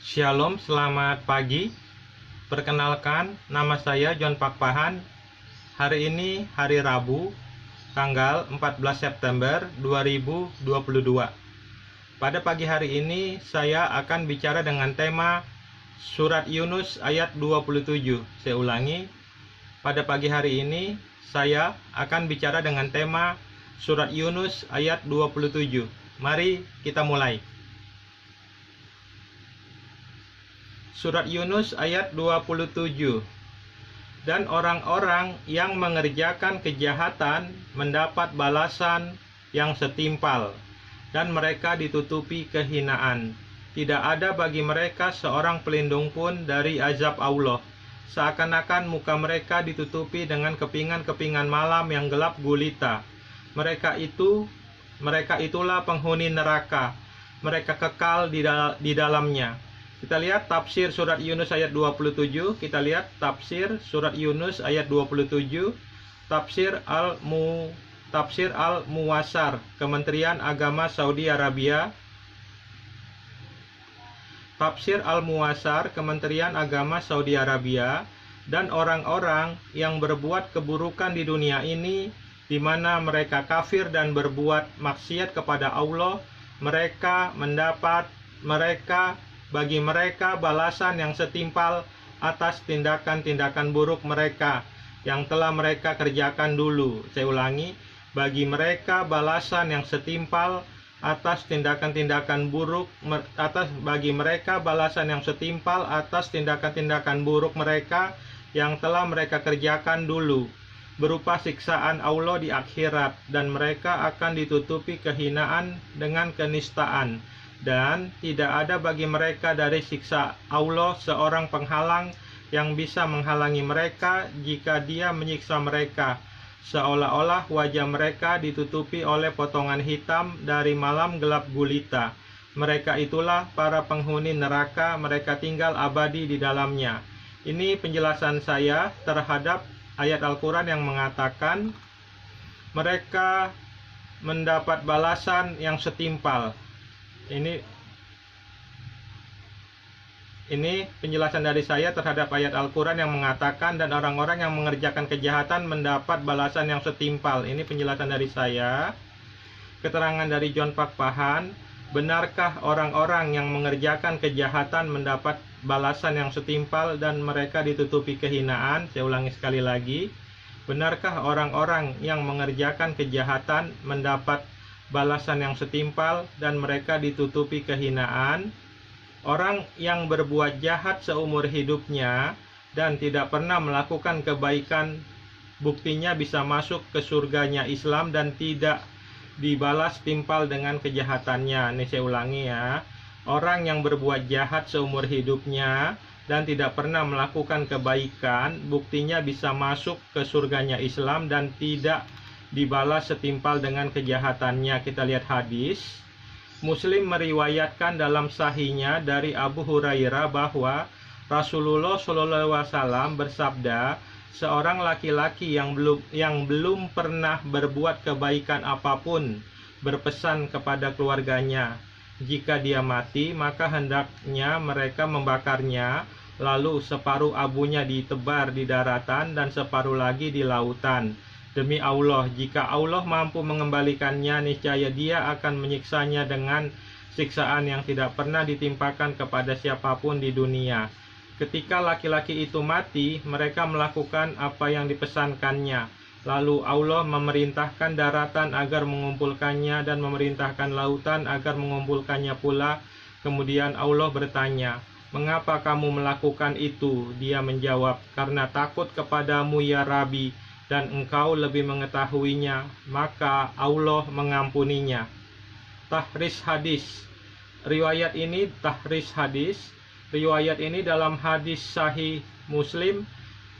Shalom, selamat pagi. Perkenalkan, nama saya John Pakpahan. Hari ini hari Rabu, tanggal 14 September 2022. Pada pagi hari ini saya akan bicara dengan tema Surat Yunus ayat 27. Saya ulangi, pada pagi hari ini saya akan bicara dengan tema Surat Yunus ayat 27. Mari kita mulai. Surat Yunus ayat 27. Dan orang-orang yang mengerjakan kejahatan mendapat balasan yang setimpal, dan mereka ditutupi kehinaan. Tidak ada bagi mereka seorang pelindung pun dari azab Allah. Seakan-akan muka mereka ditutupi dengan kepingan-kepingan malam yang gelap gulita. Mereka itulah penghuni neraka. Mereka kekal di dalamnya. Kita lihat tafsir surat Yunus ayat 27. Kita lihat tafsir surat Yunus ayat 27. Tafsir Al-Muwassar, Kementerian Agama Saudi Arabia. Tafsir Al-Muwassar, Kementerian Agama Saudi Arabia. Dan orang-orang yang berbuat keburukan di dunia ini, di mana mereka kafir dan berbuat maksiat kepada Allah, bagi mereka balasan yang setimpal atas tindakan-tindakan buruk mereka yang telah mereka kerjakan dulu. Saya ulangi, bagi mereka balasan yang setimpal atas tindakan-tindakan buruk mereka yang telah mereka kerjakan dulu, berupa siksaan Allah di akhirat, dan mereka akan ditutupi kehinaan dengan kenistaan. Dan tidak ada bagi mereka dari siksa Allah seorang penghalang yang bisa menghalangi mereka jika Dia menyiksa mereka, seolah-olah wajah mereka ditutupi oleh potongan hitam dari malam gelap gulita. Mereka itulah para penghuni neraka, mereka tinggal abadi di dalamnya. Ini penjelasan saya terhadap ayat Al-Quran yang mengatakan mereka mendapat balasan yang setimpal. Ini penjelasan dari saya terhadap ayat Al-Quran yang mengatakan dan orang-orang yang mengerjakan kejahatan mendapat balasan yang setimpal. Ini penjelasan dari saya. Keterangan dari John Pakpahan, benarkah orang-orang yang mengerjakan kejahatan mendapat balasan yang setimpal dan mereka ditutupi kehinaan? Saya ulangi sekali lagi. Benarkah orang-orang yang mengerjakan kejahatan mendapat balasan yang setimpal dan mereka ditutupi kehinaan? Orang yang berbuat jahat seumur hidupnya dan tidak pernah melakukan kebaikan, buktinya bisa masuk ke surganya Islam dan tidak dibalas timpal dengan kejahatannya. Ini saya ulangi ya. Orang yang berbuat jahat seumur hidupnya dan tidak pernah melakukan kebaikan, buktinya bisa masuk ke surganya Islam dan tidak dibalas setimpal dengan kejahatannya. Kita lihat hadis. Muslim meriwayatkan dalam sahihnya dari Abu Hurairah bahwa Rasulullah SAW bersabda, seorang laki-laki yang belum pernah berbuat kebaikan apapun berpesan kepada keluarganya, jika dia mati maka hendaknya mereka membakarnya, lalu separuh abunya ditebar di daratan dan separuh lagi di lautan. Demi Allah, jika Allah mampu mengembalikannya, niscaya Dia akan menyiksanya dengan siksaan yang tidak pernah ditimpakan kepada siapapun di dunia. Ketika laki-laki itu mati, mereka melakukan apa yang dipesankannya. Lalu Allah memerintahkan daratan agar mengumpulkannya dan memerintahkan lautan agar mengumpulkannya pula. Kemudian Allah bertanya, "Mengapa kamu melakukan itu?" Dia menjawab, "Karena takut kepadamu ya Rabbi, dan engkau lebih mengetahuinya, maka Allah mengampuninya." Tahris hadis. Riwayat ini dalam hadis Sahih Muslim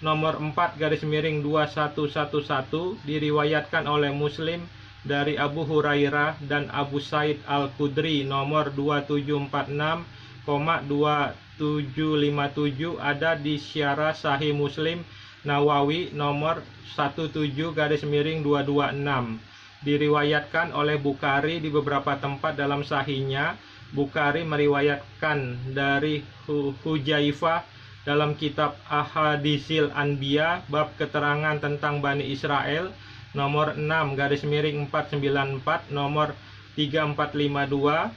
nomor 4/2111 diriwayatkan oleh Muslim dari Abu Hurairah dan Abu Said Al-Khudri nomor 2746,2757, ada di Syarah Sahih Muslim Nawawi nomor 17/226. Diriwayatkan oleh Bukhari di beberapa tempat dalam sahihnya Bukhari meriwayatkan dari Hujaifah dalam kitab Ahadisil Anbiya bab keterangan tentang Bani Israel nomor 6/494, nomor 3452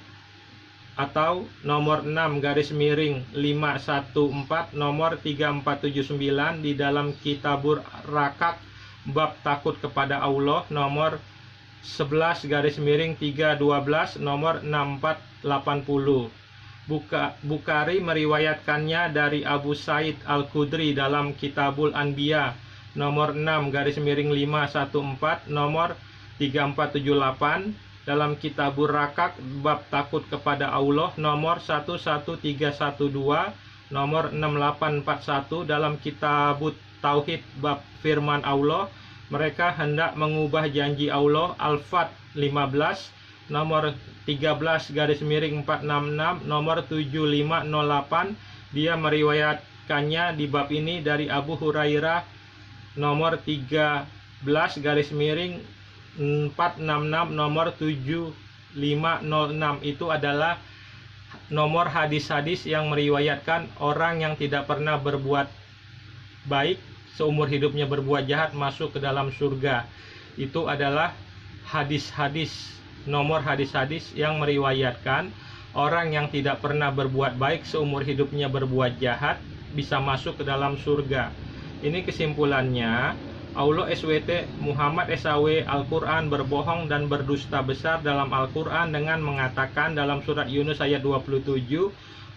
atau nomor 6/514, nomor 3479 di dalam Kitabur Rakak bab takut kepada Allah nomor 11/312, nomor 6480. Bukhari meriwayatkannya dari Abu Said Al-Khudri dalam Kitabul Anbiya nomor 6/514, nomor 3478, dalam Kitabur Rakak bab takut kepada Allah nomor 11312, nomor 6841, dalam Kitabut Tauhid bab firman Allah, mereka hendak mengubah janji Allah Al-Fat 15 nomor 13/466, nomor 7508. Dia meriwayatkannya di bab ini dari Abu Hurairah nomor 13/466, nomor 7506. Itu adalah nomor hadis-hadis yang meriwayatkan orang yang tidak pernah berbuat baik seumur hidupnya berbuat jahat masuk ke dalam surga. Itu adalah hadis-hadis, nomor hadis-hadis yang meriwayatkan orang yang tidak pernah berbuat baik seumur hidupnya berbuat jahat bisa masuk ke dalam surga. Ini kesimpulannya, Allah SWT Muhammad SAW Al-Quran berbohong dan berdusta besar dalam Al-Quran dengan mengatakan dalam surat Yunus ayat 27,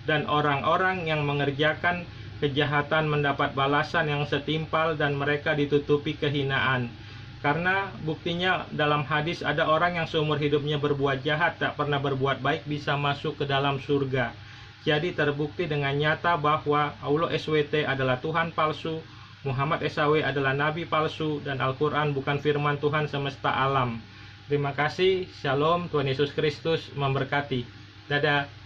dan orang-orang yang mengerjakan kejahatan mendapat balasan yang setimpal dan mereka ditutupi kehinaan. Karena buktinya dalam hadis ada orang yang seumur hidupnya berbuat jahat, tak pernah berbuat baik, bisa masuk ke dalam surga. Jadi terbukti dengan nyata bahwa Allah SWT adalah Tuhan palsu, Muhammad SAW adalah Nabi palsu, dan Al-Quran bukan firman Tuhan semesta alam. Terima kasih, Shalom, Tuhan Yesus Kristus memberkati. Dadah.